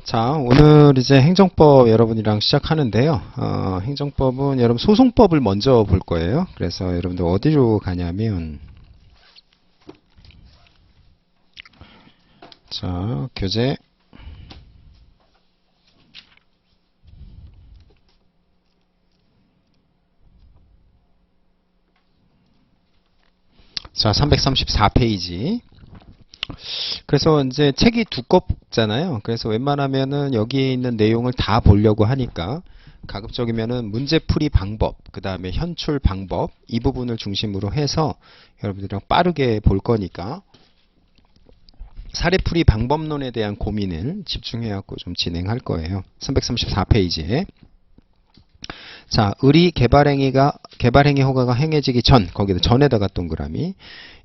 자, 오늘 이제 행정법 여러분이랑 시작하는데요. 행정법은 여러분 소송법을 먼저 볼 거예요. 그래서 여러분들 어디로 가냐면, 자, 교재. 자, 334페이지. 그래서 이제 책이 두껍잖아요. 그래서 웬만하면은 여기에 있는 내용을 다 보려고 하니까 가급적이면은 문제풀이 방법, 그 다음에 현출 방법 이 부분을 중심으로 해서 여러분들이랑 빠르게 볼 거니까 사례풀이 방법론에 대한 고민을 집중해갖고 좀 진행할 거예요. 334페이지에. 자, 의리 개발행위 허가가 행해지기 전, 거기다 전에다가 동그라미.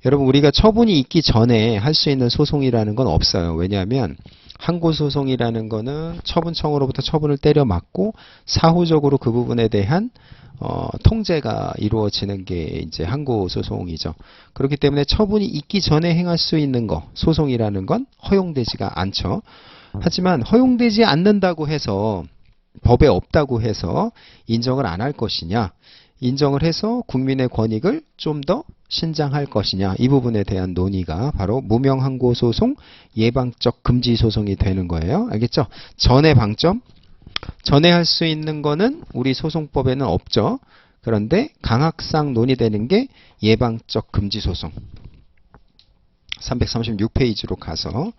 여러분, 우리가 처분이 있기 전에 할 수 있는 소송이라는 건 없어요. 왜냐하면 항고소송이라는 거는 처분청으로부터 처분을 때려 맞고 사후적으로 그 부분에 대한 통제가 이루어지는 게 이제 항고소송이죠. 그렇기 때문에 처분이 있기 전에 행할 수 있는 거, 소송이라는 건 허용되지가 않죠. 하지만 허용되지 않는다고 해서 법에 없다고 해서 인정을 안 할 것이냐, 인정을 해서 국민의 권익을 좀 더 신장할 것이냐, 이 부분에 대한 논의가 바로 무명항고소송 예방적 금지소송이 되는 거예요. 알겠죠? 전의 방점, 전에 할 수 있는 거는 우리 소송법에는 없죠. 그런데 강학상 논의되는 게 예방적 금지소송. 336페이지로 가서,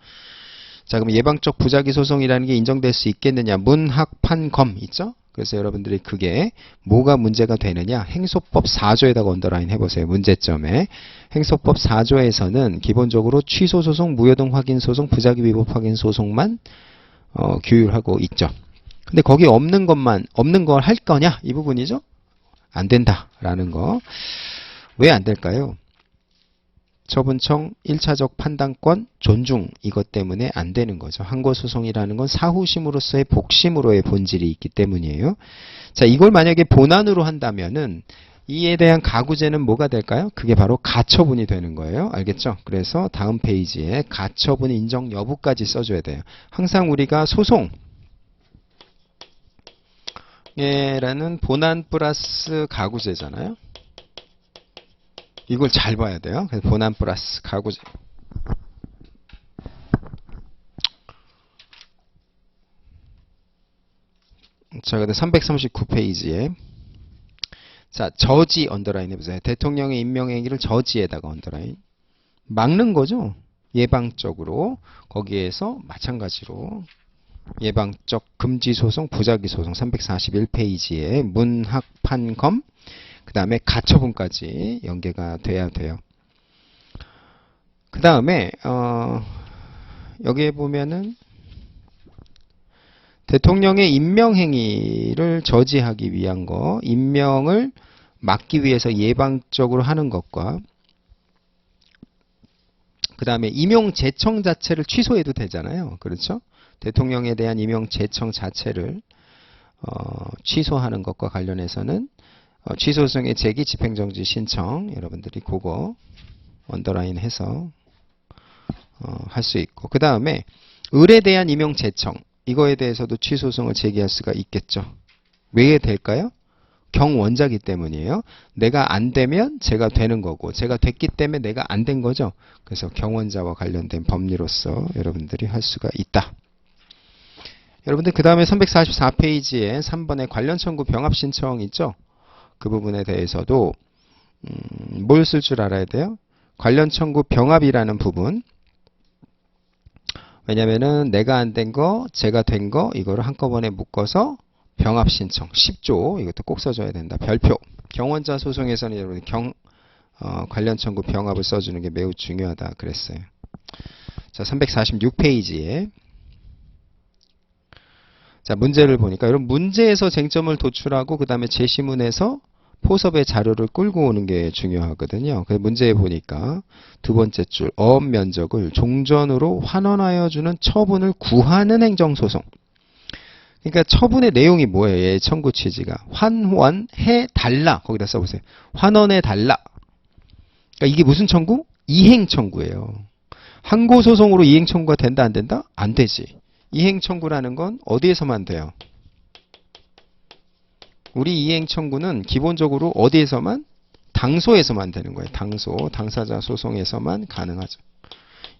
자, 그럼 예방적 부작위 소송이라는 게 인정될 수 있겠느냐? 문학판검 있죠? 그래서 여러분들이 그게 뭐가 문제가 되느냐? 행소법 4조에다가 언더라인 해보세요. 문제점에. 행소법 4조에서는 기본적으로 취소소송, 무효동 확인소송, 부작위 위법 확인소송만 규율하고 있죠. 근데 거기 없는 걸 할 거냐? 이 부분이죠? 안 된다라는 거. 왜 안 될까요? 처분청 1차적 판단권 존중, 이것 때문에 안 되는 거죠. 항고소송이라는 건 사후심으로서의 복심으로의 본질이 있기 때문이에요. 자, 이걸 만약에 본안으로 한다면은 이에 대한 가구제는 뭐가 될까요? 그게 바로 가처분이 되는 거예요. 알겠죠? 그래서 다음 페이지에 가처분 인정 여부까지 써줘야 돼요. 항상 우리가 소송에라는 본안 플러스 가구제잖아요. 이걸 잘 봐야 돼요. 그래서 본안 플러스 가구제. 자, 근데 339페이지에 자, 저지 언더라인 해보세요. 대통령의 임명행위를 저지에다가 언더라인. 막는 거죠. 예방적으로. 거기에서 마찬가지로 예방적 금지소송, 부작위소송 341페이지에 문학판검, 그 다음에 가처분까지 연계가 돼야 돼요. 그 다음에 여기에 보면은 대통령의 임명행위를 저지하기 위한 거, 임명을 막기 위해서 예방적으로 하는 것과 그 다음에 임용 제청 자체를 취소해도 되잖아요. 그렇죠? 대통령에 대한 임용 제청 자체를 취소하는 것과 관련해서는 취소소송의 제기 집행정지 신청, 여러분들이 그거 언더라인 해서 할 수 있고, 그 다음에 을에 대한 임용 제청, 이거에 대해서도 취소소송을 제기할 수가 있겠죠. 왜 될까요? 경원자기 때문이에요. 내가 안 되면 제가 되는 거고, 제가 됐기 때문에 내가 안 된 거죠. 그래서 경원자와 관련된 법리로서 여러분들이 할 수가 있다. 여러분들 그 다음에 344페이지에 3번에 관련 청구 병합 신청 있죠? 그 부분에 대해서도 뭘 쓸 줄 알아야 돼요? 관련 청구 병합이라는 부분. 왜냐면은 내가 안 된 거, 제가 된 거, 이거를 한꺼번에 묶어서 병합 신청 10조, 이것도 꼭 써줘야 된다. 별표. 경원자 소송에서는 여러분 관련 청구 병합을 써주는 게 매우 중요하다 그랬어요. 자, 346페이지에 자, 문제를 보니까 여러분 문제에서 쟁점을 도출하고 그 다음에 제시문에서 포섭의 자료를 끌고 오는 게 중요하거든요. 그래서 문제에 보니까 두 번째 줄 어업 면적을 종전으로 환원하여 주는 처분을 구하는 행정소송. 그러니까 처분의 내용이 뭐예요? 얘 청구 취지가 환원해 달라. 거기다 써보세요. 환원해 달라. 그러니까 이게 무슨 청구? 이행 청구예요. 항고소송으로 이행 청구가 된다 안 된다? 안 되지. 이행 청구라는 건 어디에서만 돼요? 우리 이행 청구는 기본적으로 어디에서만? 당소에서만 되는 거예요. 당소, 당사자 소송에서만 가능하죠.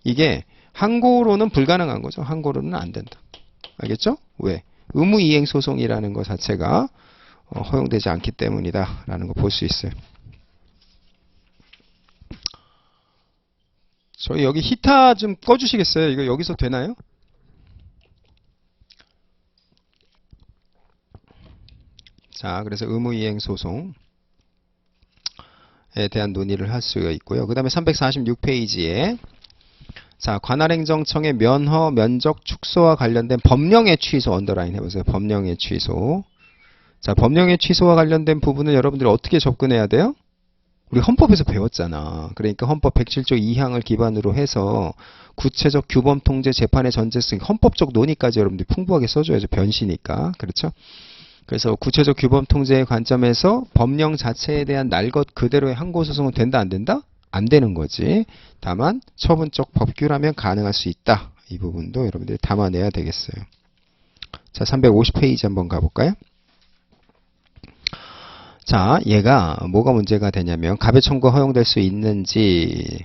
이게 항고로는 불가능한 거죠. 항고로는 안 된다. 알겠죠? 왜? 의무이행 소송이라는 것 자체가 허용되지 않기 때문이다 라는 거 볼 수 있어요. 저희 여기 히타 좀 꺼주시겠어요? 이거 여기서 되나요? 자, 그래서 의무이행 소송에 대한 논의를 할 수가 있고요. 그 다음에 346페이지에 자, 관할행정청의 면허, 면적 축소와 관련된 법령의 취소 언더라인 해보세요. 법령의 취소. 자, 법령의 취소와 관련된 부분은 여러분들이 어떻게 접근해야 돼요? 우리 헌법에서 배웠잖아. 그러니까 헌법 107조 2항을 기반으로 해서 구체적 규범 통제 재판의 전제성, 헌법적 논의까지 여러분들이 풍부하게 써줘야죠. 변시니까. 그렇죠? 그래서 구체적 규범 통제의 관점에서 법령 자체에 대한 날 것 그대로의 항고소송은 된다 안 된다? 안 되는 거지. 다만 처분적 법규라면 가능할 수 있다. 이 부분도 여러분들이 담아내야 되겠어요. 자, 350페이지 한번 가볼까요? 자, 얘가 뭐가 문제가 되냐면 가배 청구가 허용될 수 있는지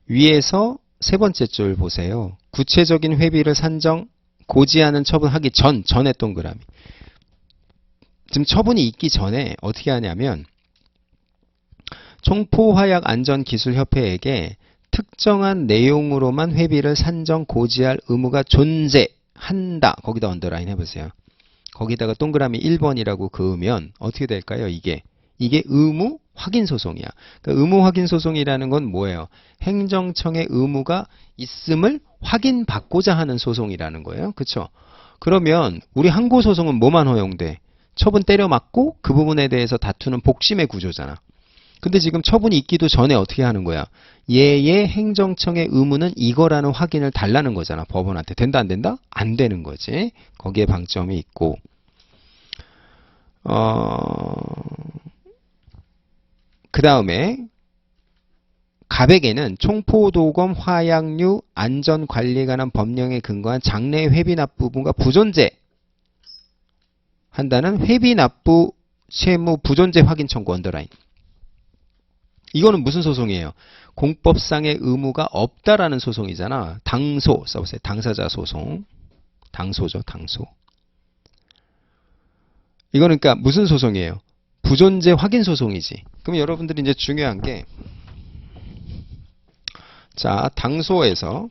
위에서 세 번째 줄 보세요. 구체적인 회비를 산정 고지하는 처분하기 전에 동그라미. 지금 처분이 있기 전에 어떻게 하냐면 총포화약안전기술협회에게 특정한 내용으로만 회비를 산정 고지할 의무가 존재한다. 거기다 언더라인 해보세요. 거기다가 동그라미 1번이라고 그으면 어떻게 될까요? 이게 의무 확인 소송이야. 그러니까 의무 확인 소송이라는 건 뭐예요? 행정청의 의무가 있음을 확인받고자 하는 소송이라는 거예요. 그렇죠? 그러면 우리 항고 소송은 뭐만 허용돼? 처분 때려 맞고 그 부분에 대해서 다투는 복심의 구조잖아. 근데 지금 처분이 있기도 전에 어떻게 하는 거야? 얘의 행정청의 의무는 이거라는 확인을 달라는 거잖아. 법원한테. 된다 안 된다? 안 되는 거지. 거기에 방점이 있고 그 다음에 가백에는 총포도검 화약류 안전관리에 관한 법령에 근거한 장래 회비납부 부분과 부존재 한다는 회비납부 채무 부존재 확인 청구 언더라인. 이거는 무슨 소송이에요? 공법상의 의무가 없다라는 소송이잖아. 당소 써보세요. 당사자 소송. 당소죠. 당소. 이거는 그러니까 무슨 소송이에요? 부존재 확인 소송이지. 그럼 여러분들이 이제 중요한 게 자, 당소에서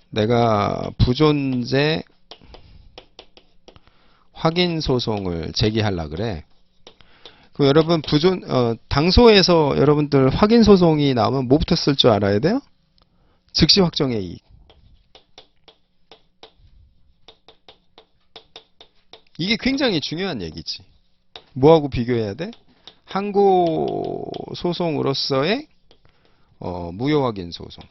내가 부존재 확인 소송을 제기하려 그래. 그 여러분 당소에서 여러분들 확인 소송이 나오면 뭐부터 쓸 줄 알아야 돼요? 즉시 확정의 이익. 이게 굉장히 중요한 얘기지. 뭐하고 비교해야 돼? 항고 소송으로서의 무효 확인 소송.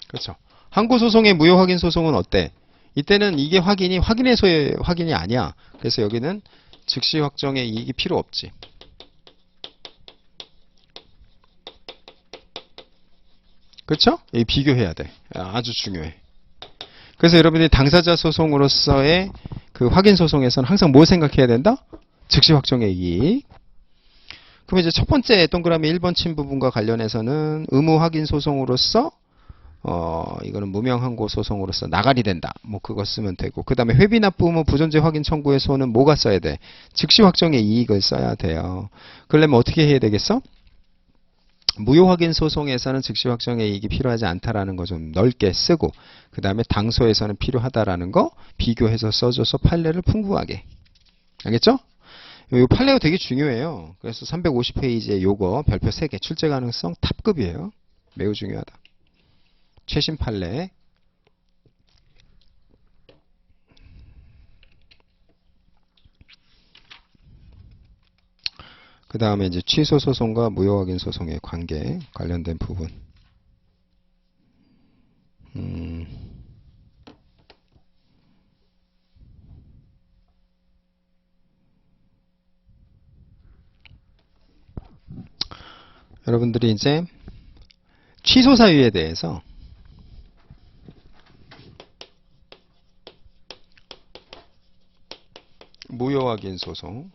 그렇죠. 항고 소송의 무효 확인 소송은 어때? 이때는 이게 확인해서의 확인이 아니야. 그래서 여기는 즉시 확정의 이익이 필요 없지. 그렇죠? 이 비교해야 돼. 아주 중요해. 그래서 여러분들이 당사자 소송으로서의 그 확인 소송에서는 항상 뭘 생각해야 된다? 즉시 확정의 이익. 그럼 이제 첫 번째 동그라미 1번 친 부분과 관련해서는 의무 확인 소송으로서 이거는 무명 항고 소송으로서 나가리 된다. 뭐 그거 쓰면 되고. 그 다음에 회비납부 의무 부존재 확인 청구에서는 뭐가 써야 돼? 즉시 확정의 이익을 써야 돼요. 그러려면 어떻게 해야 되겠어? 무효 확인 소송에서는 즉시 확정의 이익이 필요하지 않다라는 거 좀 넓게 쓰고 그 다음에 당소에서는 필요하다라는 거 비교해서 써줘서 판례를 풍부하게. 알겠죠? 이 판례가 되게 중요해요. 그래서 350페이지에 요거 별표 3개 출제 가능성 탑급이에요. 매우 중요하다. 최신 판례. 그 다음에 이제 취소 소송과 무효 확인 소송의 관계 관련된 부분. 여러분들이 이제 취소 사유에 대해서 무효 확인 소송,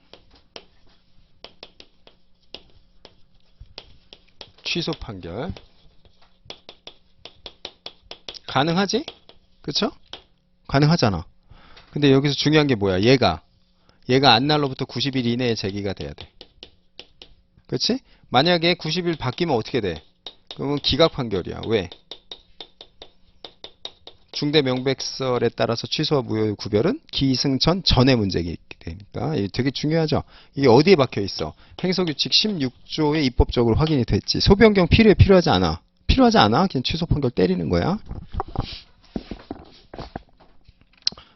취소 판결 가능하지? 그쵸? 가능하잖아. 근데 여기서 중요한 게 뭐야? 얘가 안날로부터 90일 이내에 제기가 돼야 돼. 그치? 만약에 90일 바뀌면 어떻게 돼? 그러면 기각 판결이야. 왜? 중대명백설에 따라서 취소와 무효의 구별은 기승전 전의 문제이기 되니까 이게 되게 중요하죠. 이게 어디에 박혀 있어? 행서규칙 16조에 입법적으로 확인이 됐지. 소변경 필요하지 않아. 필요하지 않아? 그냥 취소 판결 때리는 거야.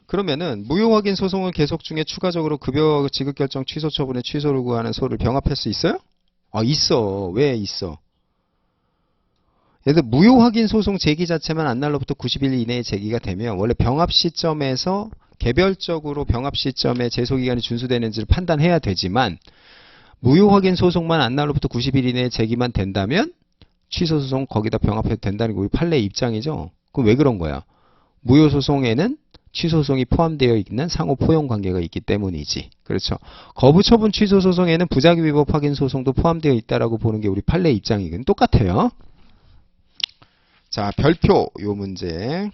그러면은 무효 확인 소송을 계속 중에 추가적으로 급여 지급 결정 취소 처분에 취소를 구하는 소를 병합할 수 있어요? 아, 있어. 왜 있어? 예를 들어 무효 확인 소송 제기 자체만 안날로부터 90일 이내에 제기가 되면 원래 병합 시점에서 개별적으로 병합 시점에 제소기간이 준수되는지를 판단해야 되지만 무효 확인 소송만 안날로부터 90일 이내에 제기만 된다면 취소 소송 거기다 병합해도 된다는 게 우리 판례의 입장이죠. 그럼 왜 그런 거야? 무효 소송에는 취소 소송이 포함되어 있는 상호 포용 관계가 있기 때문이지. 그렇죠. 거부 처분 취소 소송에는 부작위 위법 확인 소송도 포함되어 있다라고 보는 게 우리 판례의 입장이긴 똑같아요. 자, 별표 요 문제.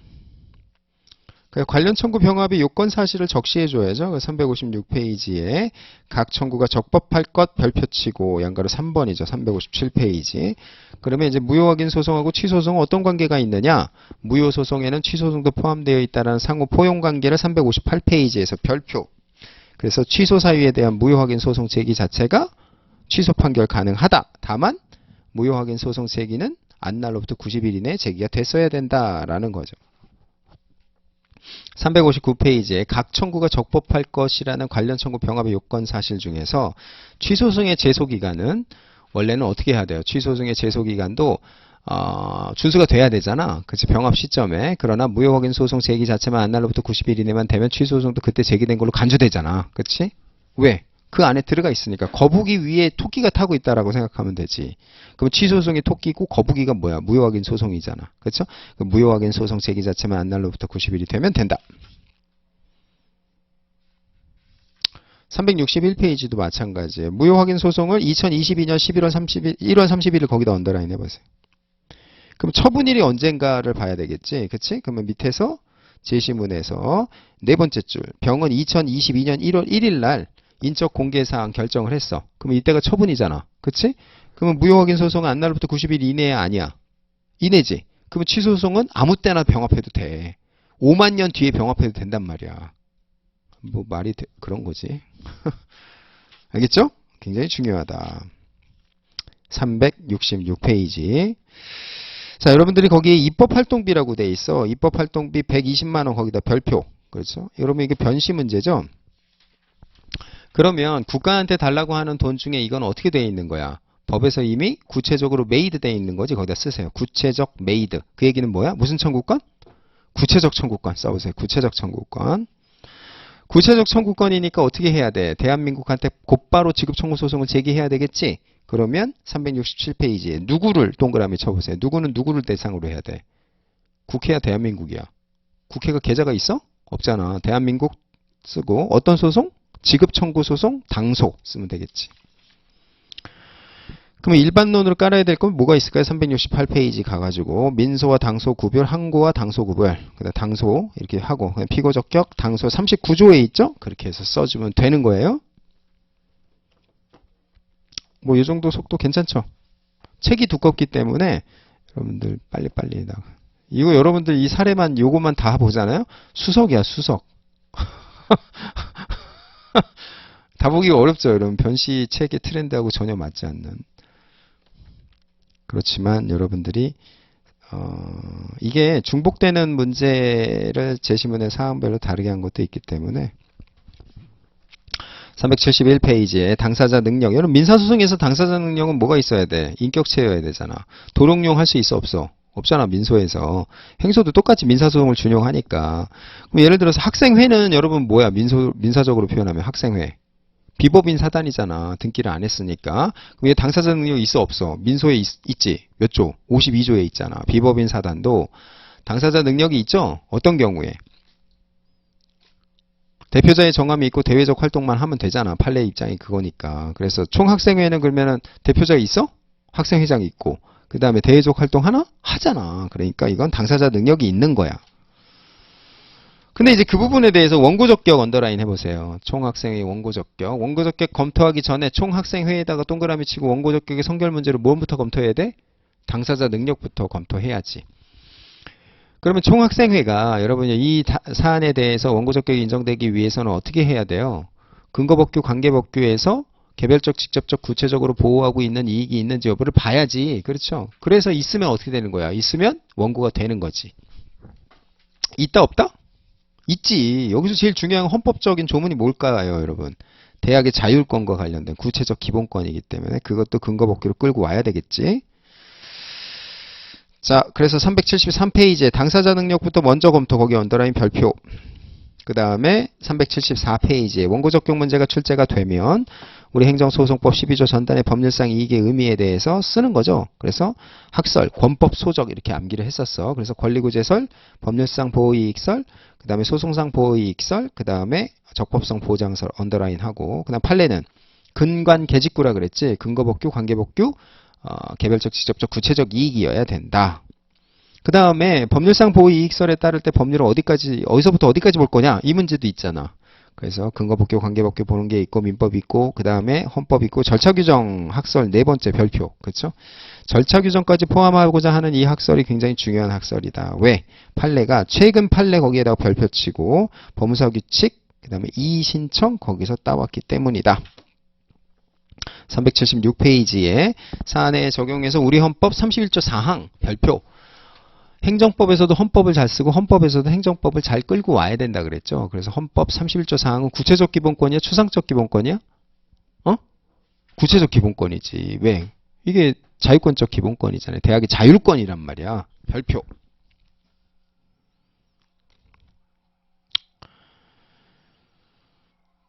관련 청구 병합의 요건 사실을 적시해줘야죠. 356페이지에 각 청구가 적법할 것 별표치고 양가로 3번이죠. 357페이지. 그러면 이제 무효 확인 소송하고 취소 소송은 어떤 관계가 있느냐? 무효 소송에는 취소 소송도 포함되어 있다는 상호 포용 관계를 358페이지에서 별표. 그래서 취소 사유에 대한 무효 확인 소송 제기 자체가 취소 판결 가능하다. 다만 무효 확인 소송 제기는 안날로부터 90일 이내에 제기가 됐어야 된다라는 거죠. 359페이지에 각 청구가 적법할 것이라는 관련 청구 병합의 요건 사실 중에서 취소소송의 제소기간은 원래는 어떻게 해야 돼요? 취소소송의 제소기간도 준수가 돼야 되잖아. 그치? 병합 시점에. 그러나 무효 확인 소송 제기 자체만 안날로부터 90일 이내만 되면 취소소송도 그때 제기된 걸로 간주되잖아. 그치? 왜? 그 안에 들어가 있으니까 거북이 위에 토끼가 타고 있다라고 생각하면 되지. 그럼 취소소송이 토끼고 거북이가 뭐야? 무효 확인 소송이잖아. 그렇죠? 무효 확인 소송 제기 자체만 안날로부터 90일이 되면 된다. 361페이지도 마찬가지예요. 무효 확인 소송을 2022년 1월 30일 거기다 언더라인 해보세요. 그럼 처분일이 언젠가를 봐야 되겠지. 그치? 그러면 밑에서 제시문에서 네 번째 줄 병은 2022년 1월 1일 날 인적 공개사항 결정을 했어. 그러면 이때가 처분이잖아. 그치? 그러면 무효 확인 소송은 안날로부터 90일 이내야 아니야? 이내지. 그러면 취소 소송은 아무 때나 병합해도 돼. 5만 년 뒤에 병합해도 된단 말이야. 뭐 말이 그런 거지. 알겠죠? 굉장히 중요하다. 366페이지. 자, 여러분들이 거기에 입법활동비라고 돼 있어. 입법활동비 120만원 거기다 별표. 그렇죠? 여러분 이게 변시 문제죠? 그러면 국가한테 달라고 하는 돈 중에 이건 어떻게 되어 있는 거야? 법에서 이미 구체적으로 메이드 되어 있는 거지. 거기다 쓰세요. 구체적 메이드. 그 얘기는 뭐야? 무슨 청구권? 구체적 청구권 써보세요. 구체적 청구권. 구체적 청구권이니까 어떻게 해야 돼? 대한민국한테 곧바로 지급청구소송을 제기해야 되겠지? 그러면 367페이지에 누구를 동그라미 쳐보세요. 누구는 누구를 대상으로 해야 돼? 국회야 대한민국이야. 국회가 계좌가 있어? 없잖아. 대한민국 쓰고 어떤 소송? 지급청구소송, 당소 쓰면 되겠지. 그러면 일반론으로 깔아야 될 건 뭐가 있을까요? 368페이지 가가지고 민소와 당소 구별, 항고와 당소 구별, 그다음 당소 이렇게 하고 피고적격, 당소 39조에 있죠? 그렇게 해서 써주면 되는 거예요. 뭐 이 정도 속도 괜찮죠? 책이 두껍기 때문에 여러분들 빨리빨리 나가. 이거 여러분들 이 사례만 요거만 다 보잖아요? 수석이야 수석. 다 보기가 어렵죠. 여러분 변시 책의 트렌드하고 전혀 맞지 않는. 그렇지만 여러분들이 이게 중복되는 문제를 제시문의 사항별로 다르게 한 것도 있기 때문에 371페이지에 당사자 능력. 여러분 민사소송에서 당사자 능력은 뭐가 있어야 돼? 인격체여야 되잖아. 도롱뇽 할 수 있어 없어? 없잖아. 민소에서. 행소도 똑같이 민사소송을 준용하니까. 그럼 예를 들어서 학생회는 여러분 뭐야? 민사적으로 표현하면 학생회. 비법인 사단이잖아. 등기를 안 했으니까. 그럼 얘 당사자 능력이 있어 없어? 민소에 있지. 몇 조? 52조에 있잖아. 비법인 사단도 당사자 능력이 있죠? 어떤 경우에? 대표자의 정함이 있고 대외적 활동만 하면 되잖아. 판례 입장이 그거니까. 그래서 총학생회는 그러면은 대표자가 있어? 학생회장이 있고. 그 다음에 대외적 활동 하나? 하잖아. 그러니까 이건 당사자 능력이 있는 거야. 근데 이제 그 부분에 대해서 원고적격 언더라인 해보세요. 총학생회 원고적격. 원고적격 검토하기 전에 총학생회에다가 동그라미 치고 원고적격의 성결 문제를 뭐부터 검토해야 돼? 당사자 능력부터 검토해야지. 그러면 총학생회가 여러분이 이 사안에 대해서 원고적격이 인정되기 위해서는 어떻게 해야 돼요? 근거법규, 관계법규에서 개별적, 직접적, 구체적으로 보호하고 있는 이익이 있는지 여부를 봐야지. 그렇죠? 그래서 있으면 어떻게 되는 거야? 있으면 원고가 되는 거지. 있다 없다? 있지. 여기서 제일 중요한 헌법적인 조문이 뭘까요, 여러분? 대학의 자율권과 관련된 구체적 기본권이기 때문에 그것도 근거법규로 끌고 와야 되겠지. 자, 그래서 373페이지에 당사자 능력부터 먼저 검토, 거기 언더라인 별표. 그 다음에 374페이지에 원고적격 문제가 출제가 되면 우리 행정소송법 12조 전단의 법률상 이익의 의미에 대해서 쓰는 거죠. 그래서 학설, 권법 소적 이렇게 암기를 했었어. 그래서 권리구제설, 법률상 보호이익설, 그 다음에 소송상 보호이익설, 그 다음에 적법성 보장설 언더라인하고, 그 다음 판례는 근관 계직구라 그랬지. 근거법규, 관계법규, 개별적, 직접적, 구체적 이익이어야 된다. 그 다음에 법률상 보호이익설에 따를 때 법률은 어디서부터 어디까지 볼 거냐? 이 문제도 있잖아. 그래서 근거법규, 관계법규 보는 게 있고, 민법 있고, 그 다음에 헌법 있고, 절차규정 학설 네 번째 별표. 그렇죠? 절차규정까지 포함하고자 하는 이 학설이 굉장히 중요한 학설이다. 왜? 판례가 최근 판례 거기에다가 별표 치고, 법무사규칙, 그 다음에 이의신청 거기서 따왔기 때문이다. 376페이지에 사안에 적용해서 우리 헌법 31조 4항 별표. 행정법에서도 헌법을 잘 쓰고 헌법에서도 행정법을 잘 끌고 와야 된다 그랬죠. 그래서 헌법 31조 4항은 구체적 기본권이야? 추상적 기본권이야? 구체적 기본권이지. 왜? 이게 자유권적 기본권이잖아요. 대학의 자율권이란 말이야. 별표.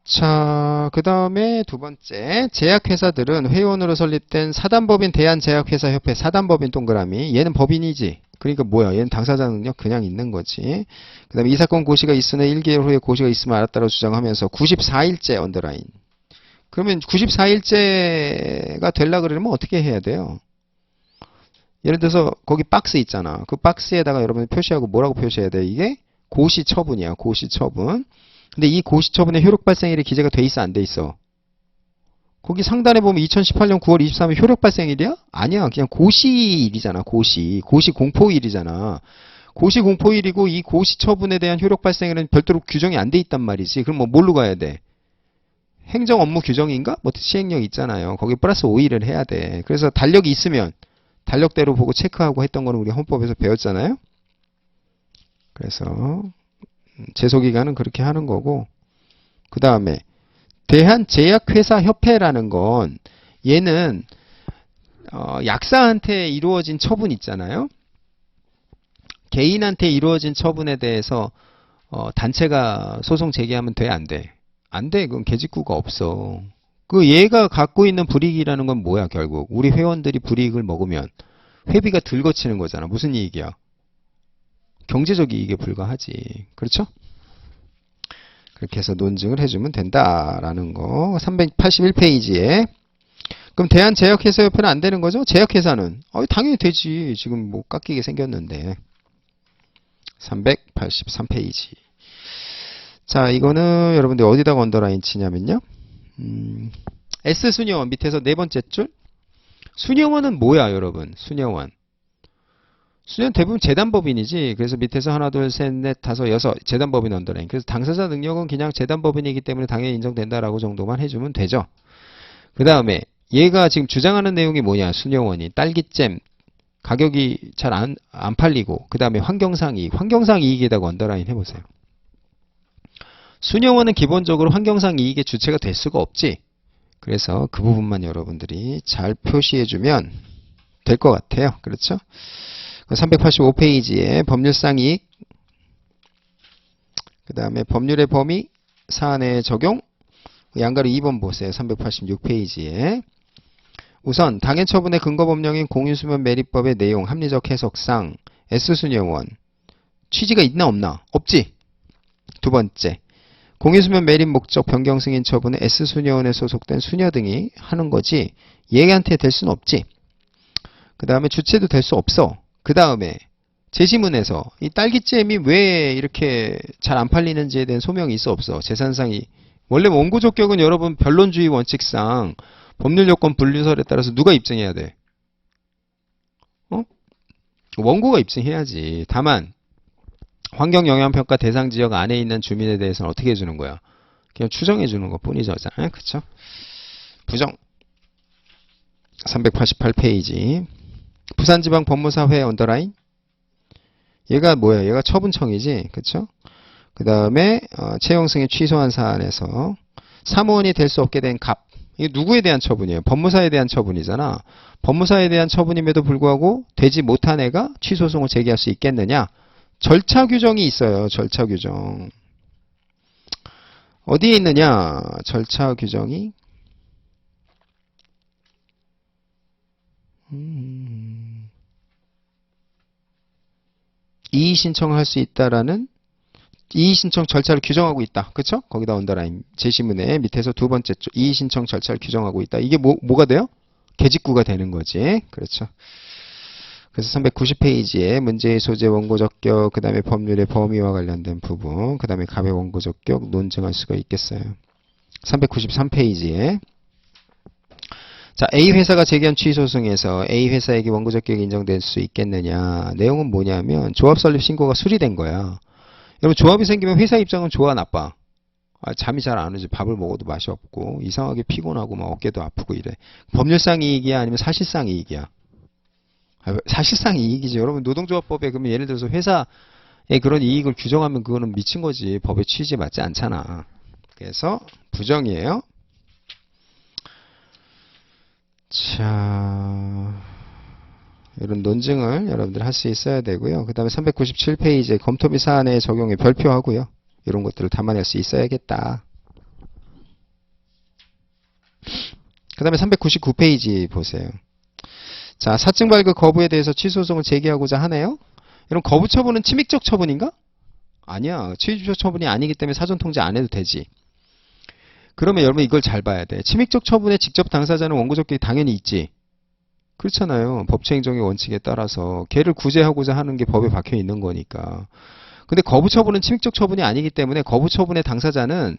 자, 그 다음에 두 번째. 제약회사들은 회원으로 설립된 사단법인 대한제약회사협회 사단법인 동그라미. 얘는 법인이지. 그러니까 뭐야? 얘는 당사자 능력 그냥 있는 거지. 그 다음에 이 사건 고시가 있으나 1개월 후에 고시가 있으면 알았다고 주장하면서 94일째 언더라인. 그러면 94일째가 되려고 그러면 어떻게 해야 돼요? 예를 들어서 거기 박스 있잖아. 그 박스에다가 여러분 표시하고 뭐라고 표시해야 돼? 이게 고시처분이야. 고시처분. 근데 이 고시처분의 효력 발생일이 기재가 돼 있어, 안 돼 있어? 거기 상단에 보면 2018년 9월 23일 효력 발생일이야? 아니야. 그냥 고시일이잖아. 고시 공포일이잖아. 고시 공포일이고 이 고시 처분에 대한 효력 발생일은 별도로 규정이 안 돼 있단 말이지. 그럼 뭐 뭘로 가야 돼? 행정 업무 규정인가? 뭐 시행령 있잖아요. 거기 플러스 5일을 해야 돼. 그래서 달력이 있으면 달력대로 보고 체크하고 했던 거는 우리 헌법에서 배웠잖아요. 그래서 제소기간은 그렇게 하는 거고, 그 다음에 대한제약회사협회라는 건 얘는 약사한테 이루어진 처분 있잖아요. 개인한테 이루어진 처분에 대해서 단체가 소송 제기하면 돼, 안 돼? 안 돼. 그건 계직구가 없어. 그 얘가 갖고 있는 불이익이라는 건 뭐야, 결국? 우리 회원들이 불이익을 먹으면 회비가 덜 거치는 거잖아. 무슨 이익이야? 경제적 이익에 불과하지. 그렇죠? 그렇게 해서 논증을 해주면 된다라는 거. 381페이지에. 그럼 대한제약회사협회는 안 되는 거죠? 제약회사는? 당연히 되지. 지금 뭐 깎이게 생겼는데. 383페이지. 자, 이거는 여러분들 어디다가 언더라인 치냐면요. S순여원 밑에서 네 번째 줄. 순여원은 뭐야, 여러분? 순여원. 순여원 대부분 재단법인이지. 그래서 밑에서 하나, 둘, 셋, 넷, 다섯, 여섯 재단법인 언더라인. 그래서 당사자 능력은 그냥 재단법인이기 때문에 당연히 인정된다라고 정도만 해주면 되죠. 그 다음에 얘가 지금 주장하는 내용이 뭐냐? 순여원이 딸기잼 가격이 잘 안 팔리고, 그 다음에 환경상 이익. 환경상 이익에다가 언더라인 해보세요. 순여원은 기본적으로 환경상 이익의 주체가 될 수가 없지. 그래서 그 부분만 여러분들이 잘 표시해주면 될 것 같아요. 그렇죠? 385페이지에 법률상 이익, 그 다음에 법률의 범위, 사안의 적용, 양가로 2번 보세요. 386페이지에. 우선 당해처분의 근거법령인 공인수면 매립법의 내용, 합리적 해석상 S수녀원 취지가 있나 없나? 없지. 두 번째, 공인수면 매립 목적 변경 승인 처분은 S수녀원에 소속된 수녀 등이 하는 거지 얘한테 될 수는 없지. 그 다음에 주체도 될 수 없어. 그 다음에 제시문에서 이 딸기잼이 왜 이렇게 잘 안 팔리는지에 대한 소명이 있어 없어. 재산상이 원래 원고 적격은 여러분 변론주의 원칙상 법률 요건 분류설에 따라서 누가 입증해야 돼? 원고가 입증해야지. 다만 환경영향평가 대상 지역 안에 있는 주민에 대해서는 어떻게 해주는 거야? 그냥 추정해 주는 것 뿐이죠. 그쵸? 부정 388페이지 부산지방법무사회 언더라인 얘가 뭐야? 얘가 처분청이지. 그쵸? 그 다음에 채용승인 취소한 사안에서 사무원이 될 수 없게 된 갑. 이게 누구에 대한 처분이에요? 법무사에 대한 처분이잖아. 법무사에 대한 처분임에도 불구하고 되지 못한 애가 취소송을 제기할 수 있겠느냐? 절차 규정이 있어요. 절차 규정. 어디에 있느냐? 절차 규정이 이의 신청을 할 수 있다라는 이의 신청 절차를 규정하고 있다. 그쵸? 거기다 언더라인 제시문의 밑에서 두 번째 쪽 이의 신청 절차를 규정하고 있다. 이게 뭐가 돼요? 계직구가 되는 거지. 그렇죠. 그래서 390페이지에 문제의 소재 원고 적격, 그 다음에 법률의 범위와 관련된 부분, 그 다음에 갑의 원고 적격 논증할 수가 있겠어요. 393페이지에 자, A 회사가 제기한 취소송에서 A 회사에게 원고 적격이 인정될 수 있겠느냐. 내용은 뭐냐면 조합 설립 신고가 수리된 거야. 여러분 조합이 생기면 회사 입장은 좋아 나빠? 잠이 잘 안 오지. 밥을 먹어도 맛이 없고 이상하게 피곤하고 막 어깨도 아프고 이래. 법률상 이익이야 아니면 사실상 이익이야? 사실상 이익이지. 여러분 노동조합법에 그러면 예를 들어서 회사에 그런 이익을 규정하면 그거는 미친 거지. 법의 취지에 맞지 않잖아. 그래서 부정이에요. 자, 이런 논증을 여러분들 할 수 있어야 되고요. 그 다음에 397페이지에 검토 및 사안에 적용에 별표하고요. 이런 것들을 담아낼 수 있어야겠다. 그 다음에 399페이지 보세요. 자, 사증 발급 거부에 대해서 취소송을 제기하고자 하네요. 이런 거부 처분은 침익적 처분인가? 아니야. 취소적 처분이 아니기 때문에 사전 통지 안 해도 되지. 그러면 여러분 이걸 잘 봐야 돼. 침익적 처분의 직접 당사자는 원고 적격이 당연히 있지. 그렇잖아요. 법치행정의 원칙에 따라서 걔를 구제하고자 하는 게 법에 박혀 있는 거니까. 근데 거부 처분은 침익적 처분이 아니기 때문에 거부 처분의 당사자는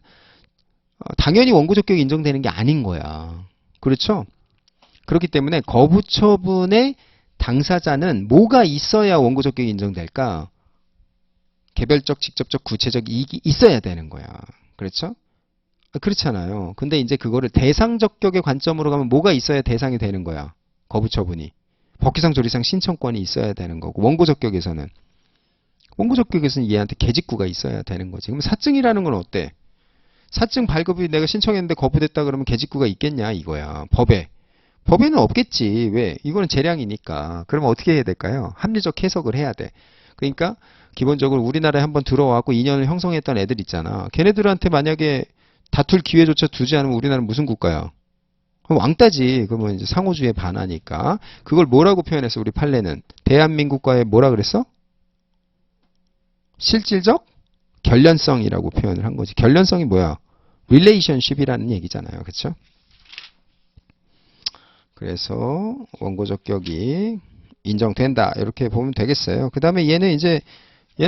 당연히 원고 적격이 인정되는 게 아닌 거야. 그렇죠? 그렇기 때문에 거부 처분의 당사자는 뭐가 있어야 원고 적격이 인정될까? 개별적, 직접적, 구체적 이익이 있어야 되는 거야. 그렇죠? 그렇잖아요. 근데 이제 그거를 대상 적격의 관점으로 가면 뭐가 있어야 대상이 되는 거야. 거부 처분이. 법규상 조리상 신청권이 있어야 되는 거고 원고 적격에서는 얘한테 계직구가 있어야 되는 거지. 그럼 사증이라는 건 어때? 사증 발급이 내가 신청했는데 거부됐다 그러면 계직구가 있겠냐 이거야. 법에는 없겠지. 왜? 이거는 재량이니까. 그러면 어떻게 해야 될까요? 합리적 해석을 해야 돼. 그러니까 기본적으로 우리나라에 한번 들어와갖고 인연을 형성했던 애들 있잖아. 걔네들한테 만약에 다툴 기회조차 두지 않으면 우리나라는 무슨 국가야? 왕따지. 그러면 이제 상호주의에 반하니까. 그걸 뭐라고 표현했어? 우리 판례는. 대한민국과의 뭐라 그랬어? 실질적 결련성이라고 표현을 한 거지. 결련성이 뭐야? 릴레이션십이라는 얘기잖아요. 그렇죠? 그래서 원고 적격이 인정된다. 이렇게 보면 되겠어요. 그 다음에 얘는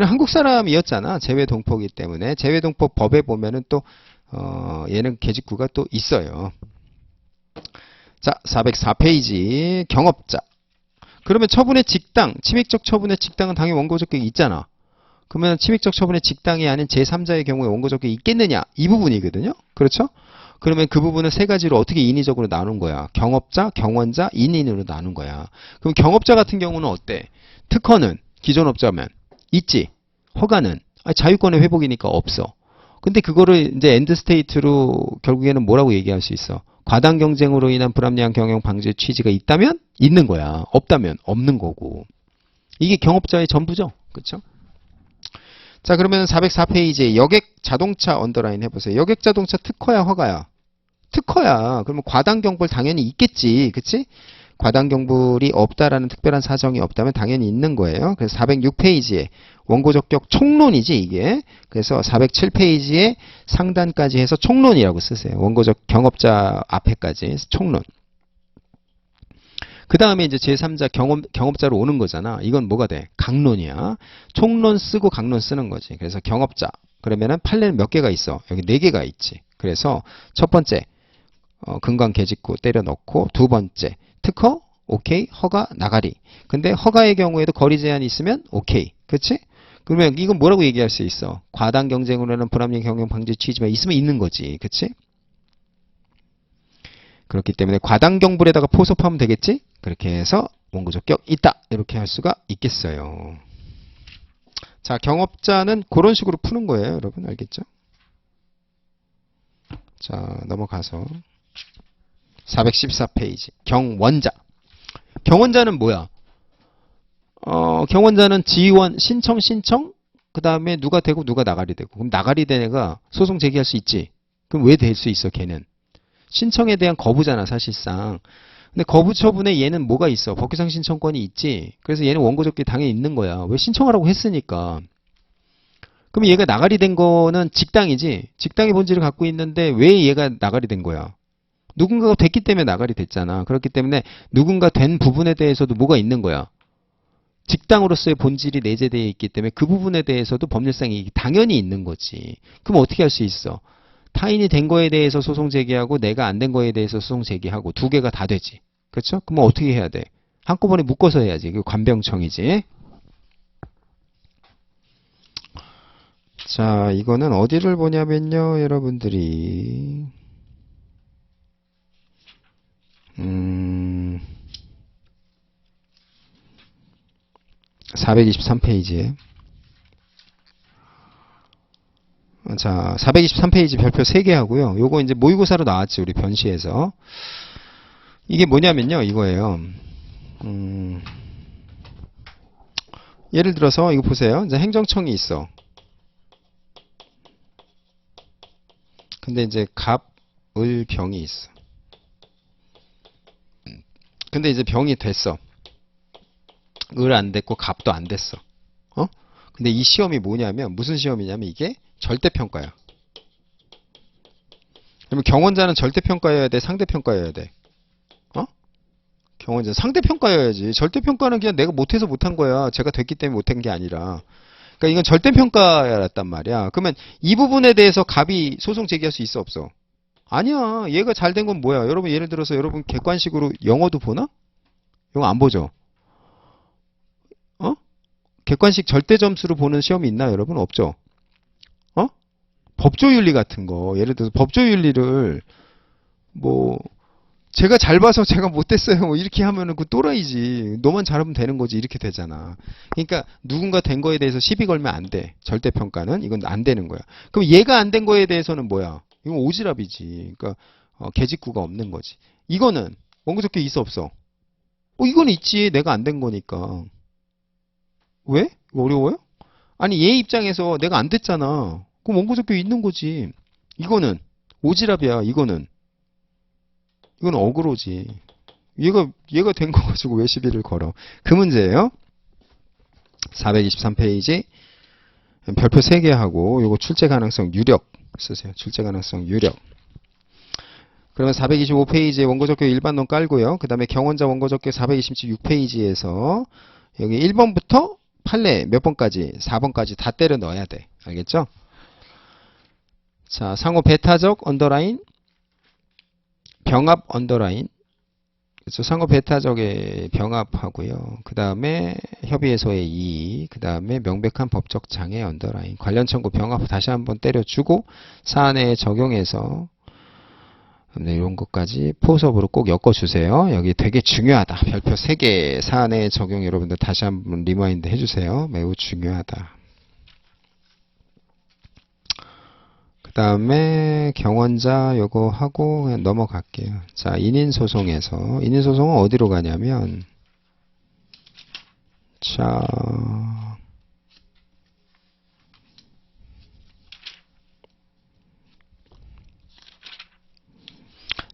한국 사람이었잖아. 재외동포이기 때문에. 재외동포 법에 보면은 또 얘는 계직구가 또 있어요. 자, 404페이지 경업자. 그러면 처분의 직당, 침익적 처분의 직당은 당연히 원고 적격이 있잖아. 그러면 침익적 처분의 직당이 아닌 제3자의 경우에 원고 적격이 있겠느냐? 이 부분이거든요. 그렇죠? 그러면 그 부분을 세 가지로 어떻게 인위적으로 나눈 거야? 경업자, 경원자, 인인으로 나눈 거야. 그럼 경업자 같은 경우는 어때? 특허는 기존 업자면 있지. 허가는 자유권의 회복이니까 없어. 근데 그거를 이제 엔드 스테이트로 결국에는 뭐라고 얘기할 수 있어? 과당 경쟁으로 인한 불합리한 경영 방지의 취지가 있다면 있는 거야. 없다면 없는 거고. 이게 경업자의 전부죠. 그렇죠? 자, 그러면 404페이지에 여객 자동차 언더라인 해보세요. 여객 자동차 특허야 허가야? 특허야. 그러면 과당경불 당연히 있겠지. 그치? 과당경불이 없다라는 특별한 사정이 없다면 당연히 있는 거예요. 그래서 406페이지에 원고적격 총론이지 이게. 그래서 407페이지에 상단까지 해서 총론이라고 쓰세요. 원고적 경업자 앞에까지 총론. 그 다음에 이제 제3자 경업자로 오는 거잖아. 이건 뭐가 돼? 강론이야. 총론 쓰고 강론 쓰는 거지. 그래서 경업자. 그러면은 판례는 몇 개가 있어? 여기 4개가 있지. 그래서 첫 번째, 근광계직구 때려 넣고, 두 번째, 특허, 오케이, 허가, 나가리. 근데 허가의 경우에도 거리 제한이 있으면 오케이. 그치? 그러면 이건 뭐라고 얘기할 수 있어? 과당 경쟁으로는 불합리한 경영 방지 취지만 있으면 있는 거지. 그치? 그렇기 때문에 과당경불에다가 포섭하면 되겠지? 그렇게 해서 원고적격 있다. 이렇게 할 수가 있겠어요. 자, 경업자는 그런 식으로 푸는 거예요. 여러분 알겠죠? 자, 넘어가서 414페이지 경원자. 경원자는 뭐야? 경원자는 지원, 신청, 그 다음에 누가 되고 누가 나가리 되고. 그럼 나가리 된 애가 소송 제기할 수 있지? 그럼 왜 될 수 있어, 걔는? 신청에 대한 거부잖아, 사실상. 근데 거부 처분에 얘는 뭐가 있어? 법규상 신청권이 있지? 그래서 얘는 원고적격이 당연히 있는 거야. 왜 신청하라고 했으니까. 그럼 얘가 나가리 된 거는 직당이지? 직당의 본질을 갖고 있는데 왜 얘가 나가리 된 거야? 누군가가 됐기 때문에 나가리 됐잖아. 그렇기 때문에 누군가 된 부분에 대해서도 뭐가 있는 거야? 직당으로서의 본질이 내재되어 있기 때문에 그 부분에 대해서도 법률상 이익이 당연히 있는 거지. 그럼 어떻게 할 수 있어? 타인이 된 거에 대해서 소송 제기하고 내가 안 된 거에 대해서 소송 제기하고 두 개가 다 되지. 그렇죠? 그럼 어떻게 해야 돼? 한꺼번에 묶어서 해야지. 그 관병청이지. 자, 이거는 어디를 보냐면요. 여러분들이 423페이지에 자, 423페이지 별표 3개 하고요. 요거 이제 모의고사로 나왔지, 우리 변시에서. 이게 뭐냐면요, 이거예요. 예를 들어서 이거 보세요. 이제 행정청이 있어. 근데 이제 갑, 을, 병이 있어. 근데 이제 병이 됐어. 을 안 됐고 갑도 안 됐어. 근데 이 시험이 뭐냐면 무슨 시험이냐면 이게 절대평가야. 그러면 경원자는 절대평가여야 돼? 상대평가여야 돼? 경원자 상대평가여야지. 절대평가는 그냥 내가 못해서 못한 거야. 제가 됐기 때문에 못한 게 아니라. 그러니까 이건 절대평가였단 말이야. 그러면 이 부분에 대해서 갑이 소송 제기할 수 있어 없어? 아니야. 얘가 잘 된 건 뭐야? 여러분 예를 들어서 여러분 객관식으로 영어도 보나? 영어 안 보죠? 객관식 절대 점수로 보는 시험이 있나 여러분? 없죠? 법조윤리 같은 거. 예를 들어서 법조윤리를 뭐 제가 잘 봐서 제가 못됐어요. 뭐 이렇게 하면은 그 또라이지. 너만 잘하면 되는 거지. 이렇게 되잖아. 그러니까 누군가 된 거에 대해서 시비 걸면 안 돼. 절대평가는 이건 안 되는 거야. 그럼 얘가 안 된 거에 대해서는 뭐야? 이건 오지랖이지. 그러니까 계직구가 없는 거지. 이거는 원고적격 있어 없어? 이건 있지. 내가 안 된 거니까. 왜? 이거 어려워요? 아니 얘 입장에서 내가 안 됐잖아. 그럼 원고적격 있는 거지. 이거는 오지랖이야. 이거는 어그로지. 얘가 된 거 가지고 왜 시비를 걸어? 그 문제예요. 423페이지 별표 3개 하고 요거 출제 가능성 유력 쓰세요. 출제 가능성 유력. 그러면 425페이지에 원고적격 일반론 깔고요. 그 다음에 경원자 원고적격 426페이지에서 여기 1번부터 판례 몇 번까지? 4번까지 다 때려 넣어야 돼. 알겠죠? 자, 상호 배타적 언더라인, 병합 언더라인. 그렇죠. 상호 배타적의 병합하고요. 그 다음에 협의해소의 이의, 그 다음에 명백한 법적 장애 언더라인, 관련 청구 병합 다시 한번 때려주고 사안에 적용해서 이런 것까지 포섭으로 꼭 엮어주세요. 여기 되게 중요하다. 별표 3개 사안의 적용 여러분들 다시 한번 리마인드 해주세요. 매우 중요하다. 그 다음에 경원자 요거 하고 그냥 넘어갈게요. 자, 인인소송에서 인인소송은 어디로 가냐면 자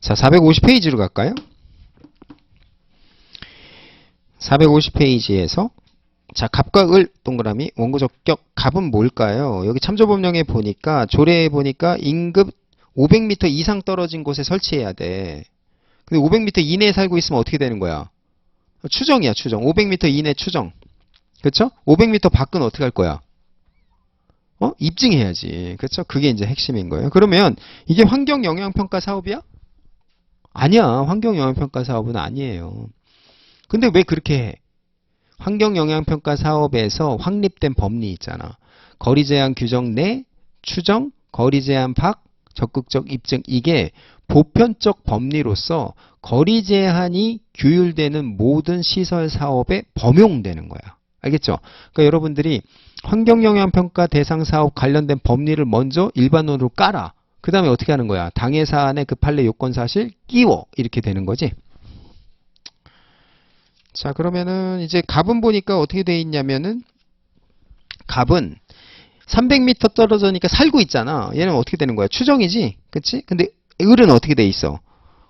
자, 450페이지로 갈까요? 450페이지에서 자, 갑과 을 동그라미 원고적격 갑은 뭘까요? 여기 참조법령에 보니까 조례에 보니까 임급 500m 이상 떨어진 곳에 설치해야 돼. 근데 500m 이내에 살고 있으면 어떻게 되는 거야? 추정이야, 추정. 500m 이내 추정. 그쵸? 500m 밖은 어떻게 할 거야? 입증해야지. 그쵸? 그게 이제 핵심인 거예요. 그러면 이게 환경영향평가 사업이야? 아니야. 환경영향평가 사업은 아니에요. 근데 왜 그렇게 해? 환경영향평가 사업에서 확립된 법리 있잖아. 거리제한 규정 내, 추정, 거리제한 밖, 적극적 입증. 이게 보편적 법리로서 거리제한이 규율되는 모든 시설 사업에 범용되는 거야. 알겠죠? 그러니까 여러분들이 환경영향평가 대상 사업 관련된 법리를 먼저 일반론으로 깔아. 그 다음에 어떻게 하는 거야? 당해 사안의 그 판례 요건 사실 끼워. 이렇게 되는 거지. 자, 그러면은 이제 갑은 보니까 어떻게 돼 있냐면은 갑은 300m 떨어져니까 살고 있잖아. 얘는 어떻게 되는 거야? 추정이지? 그치? 근데 을은 어떻게 돼 있어?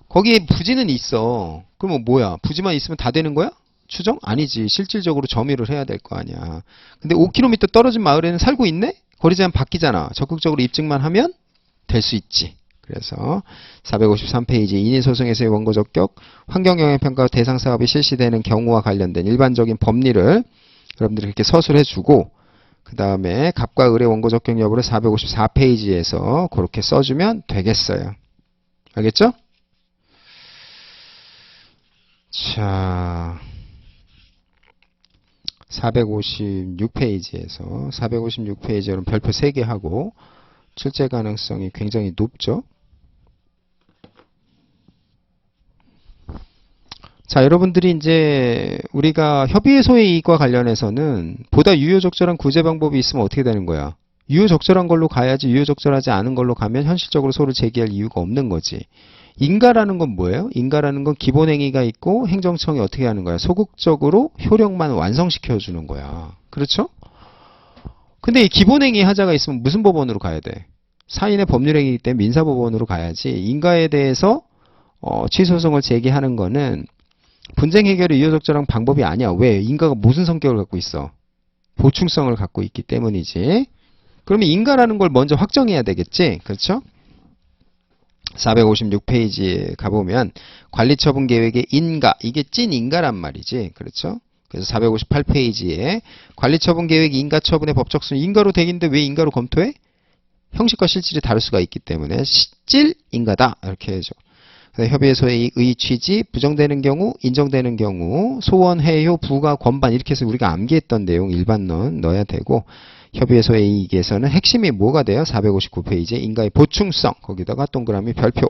거기에 부지는 있어. 그러면 뭐야? 부지만 있으면 다 되는 거야? 추정? 아니지. 실질적으로 점유를 해야 될 거 아니야. 근데 5km 떨어진 마을에는 살고 있네? 거리 제한 바뀌잖아. 적극적으로 입증만 하면 될 수 있지. 그래서 453페이지 인인소송에서의 원고 적격 환경영향평가 대상 사업이 실시되는 경우와 관련된 일반적인 법리를 여러분들이 이렇게 서술해 주고 그 다음에 갑과 을의 원고 적격 여부를 454페이지에서 그렇게 써주면 되겠어요. 알겠죠? 자, 456페이지에서 456페이지는 별표 3개 하고 출제 가능성이 굉장히 높죠. 자, 여러분들이 이제 우리가 협의의 소의 이익과 관련해서는 보다 유효적절한 구제 방법이 있으면 어떻게 되는 거야? 유효적절한 걸로 가야지 유효적절하지 않은 걸로 가면 현실적으로 소를 제기할 이유가 없는 거지. 인가라는 건 뭐예요? 인가라는 건 기본행위가 있고 행정청이 어떻게 하는 거야? 소극적으로 효력만 완성시켜 주는 거야. 그렇죠? 근데 이 기본행위 하자가 있으면 무슨 법원으로 가야 돼? 사인의 법률행위이기 때문에 민사법원으로 가야지. 인가에 대해서 취소소송을 제기하는 거는 분쟁 해결의 유효적절한 방법이 아니야. 왜? 인가가 무슨 성격을 갖고 있어? 보충성을 갖고 있기 때문이지. 그러면 인가라는 걸 먼저 확정해야 되겠지? 그렇죠? 456페이지에 가보면 관리처분 계획의 인가, 이게 찐 인가란 말이지. 그렇죠? 그래서 458페이지에 관리처분 계획 인가 처분의 법적 순위, 인가로 되겠는데 왜 인가로 검토해? 형식과 실질이 다를 수가 있기 때문에 실질 인가다. 이렇게 해줘. 협의의 소의 취지, 부정되는 경우, 인정되는 경우, 소원, 해요, 부가, 권반 이렇게 해서 우리가 암기했던 내용 일반론 넣어야 되고 협의의 소의 이익에서는 핵심이 뭐가 돼요? 459페이지 인가의 보충성 거기다가 동그라미 별표.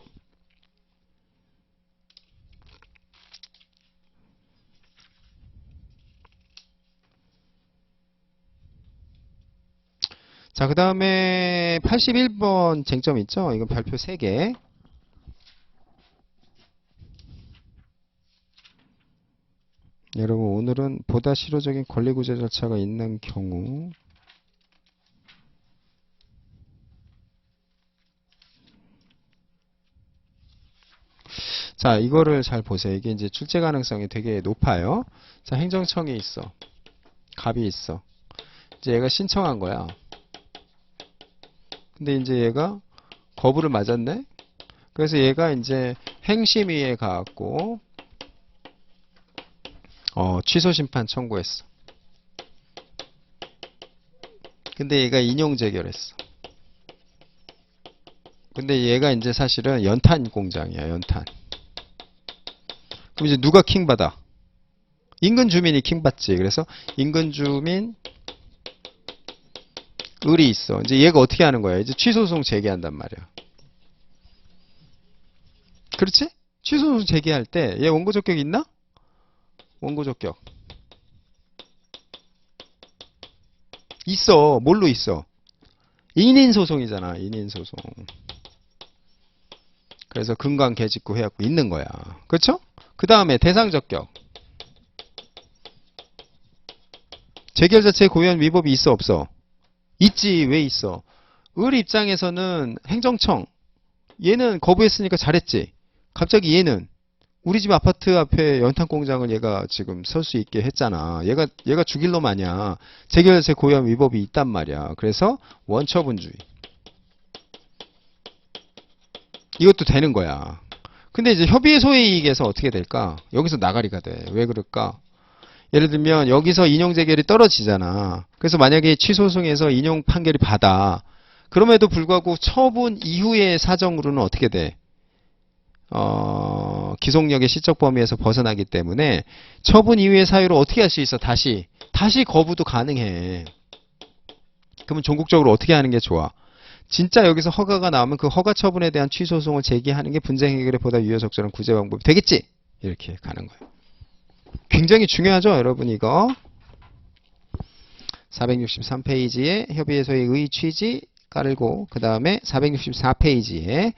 자, 그 다음에 81번 쟁점 있죠? 이건 별표 3개. 여러분 오늘은 보다 실효적인 권리구제 절차가 있는 경우 자, 이거를 잘 보세요. 이게 이제 출제 가능성이 되게 높아요. 자, 행정청이 있어. 갑이 있어. 이제 얘가 신청한 거야. 근데 이제 얘가 거부를 맞았네? 그래서 얘가 이제 행심위에 가갖고, 취소심판 청구했어. 근데 얘가 인용재결했어. 근데 얘가 이제 사실은 연탄 공장이야, 연탄. 그럼 이제 누가 킹받아? 인근 주민이 킹받지. 그래서 인근 주민 을이 있어. 이제 얘가 어떻게 하는 거야? 이제 취소소송 제기한단 말이야. 그렇지? 취소소송 제기할 때 얘 원고 적격 있나? 원고 적격 있어. 뭘로 있어? 인인소송이잖아. 인인소송. 그래서 근간 개직구 해갖고 있는 거야. 그렇죠? 그 다음에 대상 적격. 재결 자체에 고유한 위법이 있어 없어? 있지. 왜 있어? 을 입장에서는 행정청 얘는 거부했으니까 잘했지. 갑자기 얘는 우리 집 아파트 앞에 연탄 공장을 얘가 지금 설 수 있게 했잖아. 얘가 죽일 놈 아니야. 재결세 고유함 위법이 있단 말이야. 그래서 원처분주의. 이것도 되는 거야. 근데 이제 협의의 소이익에서 어떻게 될까? 여기서 나가리가 돼. 왜 그럴까? 예를 들면 여기서 인용 재결이 떨어지잖아. 그래서 만약에 취소송에서 인용 판결이 받아. 그럼에도 불구하고 처분 이후의 사정으로는 어떻게 돼? 기속력의 시적 범위에서 벗어나기 때문에 처분 이후의 사유를 어떻게 할 수 있어? 다시 거부도 가능해. 그러면 종국적으로 어떻게 하는 게 좋아? 진짜 여기서 허가가 나오면 그 허가 처분에 대한 취소송을 제기하는 게 분쟁 해결에 보다 유효적절한 구제 방법이 되겠지? 이렇게 가는 거예요. 굉장히 중요하죠, 여러분 이거. 463페이지에 협의해서의 의 취지 깔고 그 다음에 464페이지에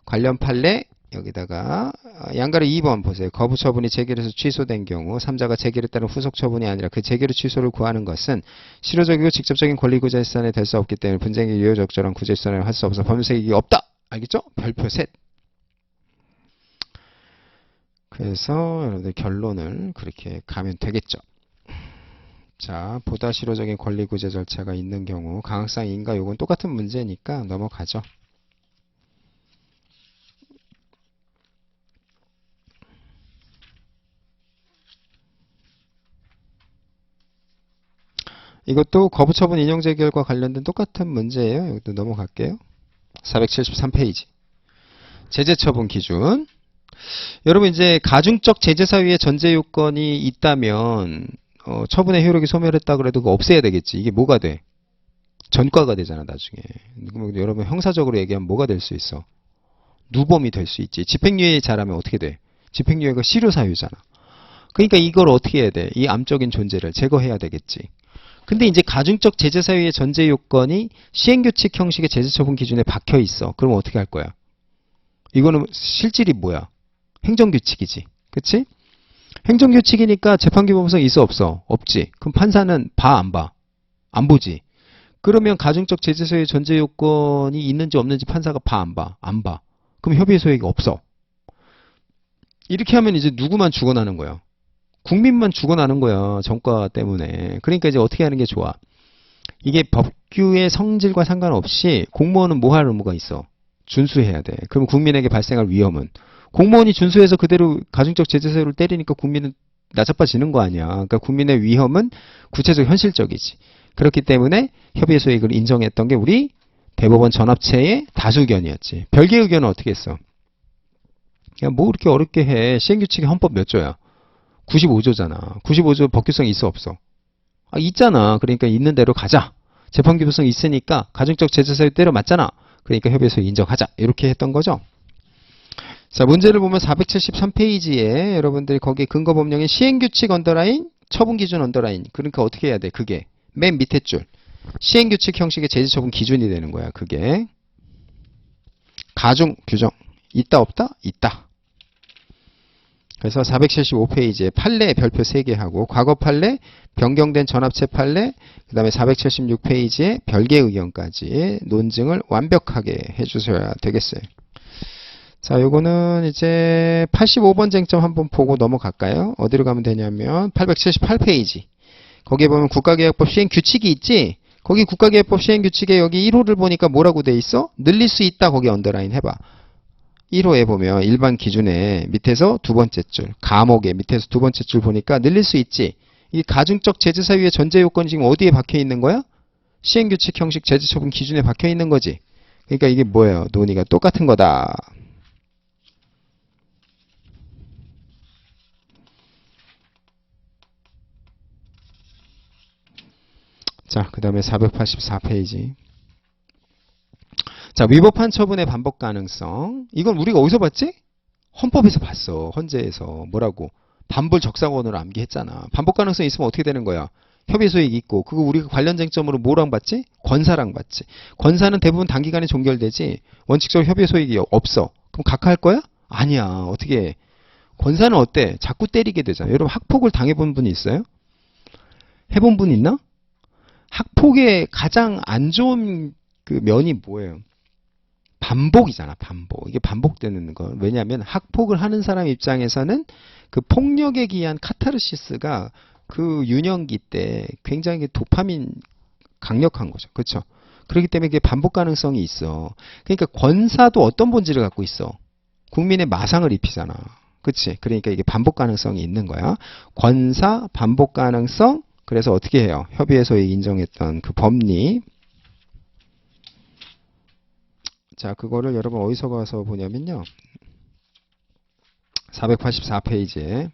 관련 판례 여기다가 양가로 2번 보세요. 거부 처분이 재결해서 취소된 경우 3자가 재결에 따른 후속 처분이 아니라 그 재결의 취소를 구하는 것은 실효적이고 직접적인 권리구제 수단이 될 수 없기 때문에 분쟁의 유효적절한 구제 수단을 할 수 없어 법률색이 없다. 알겠죠? 별표 셋. 그래서 여러분들 결론을 그렇게 가면 되겠죠. 자, 보다 실효적인 권리구제 절차가 있는 경우 강학상 인가 요건 똑같은 문제니까 넘어가죠. 이것도 거부처분 인용재결과 관련된 똑같은 문제예요. 여기도 넘어갈게요. 473페이지. 제재처분 기준. 여러분 이제 가중적 제재 사유의 전제 요건이 있다면 처분의 효력이 소멸했다 그래도 그거 없애야 되겠지. 이게 뭐가 돼? 전과가 되잖아 나중에. 그럼 여러분 형사적으로 얘기하면 뭐가 될 수 있어? 누범이 될 수 있지. 집행유예 잘하면 어떻게 돼? 집행유예가 실효사유잖아. 그러니까 이걸 어떻게 해야 돼? 이 암적인 존재를 제거해야 되겠지. 근데 이제 가중적 제재 사유의 전제 요건이 시행규칙 형식의 제재처분 기준에 박혀 있어. 그럼 어떻게 할 거야? 이거는 실질이 뭐야? 행정규칙이지. 그치? 행정규칙이니까 재판기법성 있어 없어? 없지. 그럼 판사는 봐 안 봐? 안 보지. 그러면 가중적 제재 사유의 전제 요건이 있는지 없는지 판사가 봐 안 봐? 안 봐. 그럼 협의의 소액이 없어. 이렇게 하면 이제 누구만 죽어나는 거야? 국민만 죽어나는 거야. 전과 때문에. 그러니까 이제 어떻게 하는 게 좋아? 이게 법규의 성질과 상관없이 공무원은 뭐 할 의무가 있어? 준수해야 돼. 그럼 국민에게 발생할 위험은? 공무원이 준수해서 그대로 가중적 제재 사유를 때리니까 국민은 나자빠지는 거 아니야. 그러니까 국민의 위험은 구체적 현실적이지. 그렇기 때문에 협의의 소액을 인정했던 게 우리 대법원 전합체의 다수 의견이었지. 별개 의견은 어떻게 했어? 야, 뭐 그렇게 어렵게 해. 시행규칙의 헌법 몇 조야? 95조잖아. 95조 법규성 있어 없어? 아, 있잖아. 그러니까 있는 대로 가자. 재판기법성 있으니까 가중적 제재 사유 때려 맞잖아. 그러니까 협의의 소액 인정하자. 이렇게 했던 거죠. 자, 문제를 보면 473페이지에 여러분들이 거기 근거법령인 시행규칙 언더라인, 처분기준 언더라인. 그러니까 어떻게 해야 돼? 그게 맨 밑에 줄. 시행규칙 형식의 제재처분 기준이 되는 거야. 그게 가중 규정 있다 없다? 있다. 그래서 475페이지에 판례 별표 3개 하고 과거 판례, 변경된 전합체 판례, 그 다음에 476페이지에 별개 의견까지 논증을 완벽하게 해주셔야 되겠어요. 자, 요거는 이제 85번 쟁점 한번 보고 넘어갈까요? 어디로 가면 되냐면 878페이지. 거기에 보면 국가개혁법 시행규칙이 있지? 거기 국가개혁법 시행규칙에 여기 1호를 보니까 뭐라고 돼 있어? 늘릴 수 있다. 거기 언더라인 해봐. 1호에 보면 일반 기준에 밑에서 두 번째 줄, 감옥에 밑에서 두 번째 줄 보니까 늘릴 수 있지. 이 가중적 제재 사유의 전제 요건이 지금 어디에 박혀 있는 거야? 시행규칙 형식 제재처분 기준에 박혀 있는 거지. 그러니까 이게 뭐예요? 논의가 똑같은 거다. 자, 그 다음에 484페이지. 자, 위법한 처분의 반복 가능성. 이건 우리가 어디서 봤지? 헌법에서 봤어. 헌재에서. 뭐라고? 반불 적사건으로 암기했잖아. 반복 가능성 있으면 어떻게 되는 거야? 협의 소익이 있고. 그거 우리가 관련 쟁점으로 뭐랑 봤지? 권사랑 봤지. 권사는 대부분 단기간에 종결되지. 원칙적으로 협의 소익이 없어. 그럼 각하할 거야? 아니야. 어떻게 해? 권사는 어때? 자꾸 때리게 되잖아. 여러분 학폭을 당해본 분 있어요? 해본 분 있나? 학폭의 가장 안 좋은 그 면이 뭐예요? 반복이잖아, 반복. 이게 반복되는 거. 왜냐하면 학폭을 하는 사람 입장에서는 그 폭력에 기한 카타르시스가 그 유년기 때 굉장히 도파민 강력한 거죠. 그렇죠? 그렇기 때문에 이게 반복 가능성이 있어. 그러니까 권사도 어떤 본질을 갖고 있어? 국민의 마상을 입히잖아. 그치? 그러니까 이게 반복 가능성이 있는 거야. 권사, 반복 가능성, 그래서 어떻게 해요? 협의회 소위 인정했던 그 법리. 자, 그거를 여러분 어디서 가서 보냐면요. 484페이지에,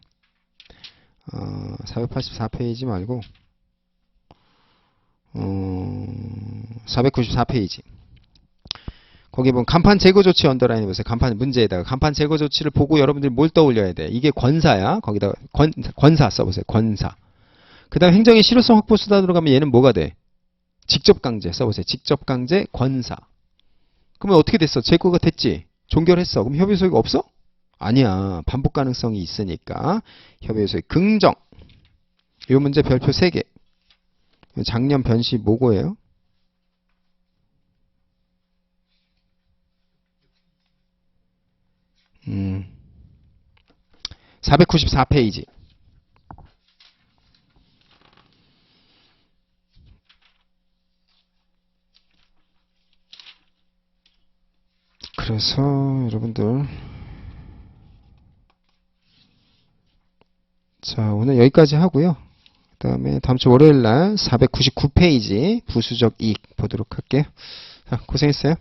484페이지 말고, 494페이지. 거기 보면 간판 제거 조치 언더라인 해보세요. 간판 문제에다가 간판 제거 조치를 보고 여러분들이 뭘 떠올려야 돼? 이게 권사야. 거기다가 권사 써보세요. 권사. 그 다음 행정의 실효성 확보 수단으로 가면 얘는 뭐가 돼? 직접 강제 써보세요. 직접 강제 권사. 그러면 어떻게 됐어? 제거가 됐지? 종결했어. 그럼 협의 소위가 없어? 아니야. 반복 가능성이 있으니까 협의 소위 긍정. 이 문제 별표 3개. 작년 변시 모고예요. 494페이지. 그래서 여러분들 자 오늘 여기까지 하고요. 그 다음에 다음 주 월요일날 499페이지 부수적 이익 보도록 할게요. 자, 고생했어요.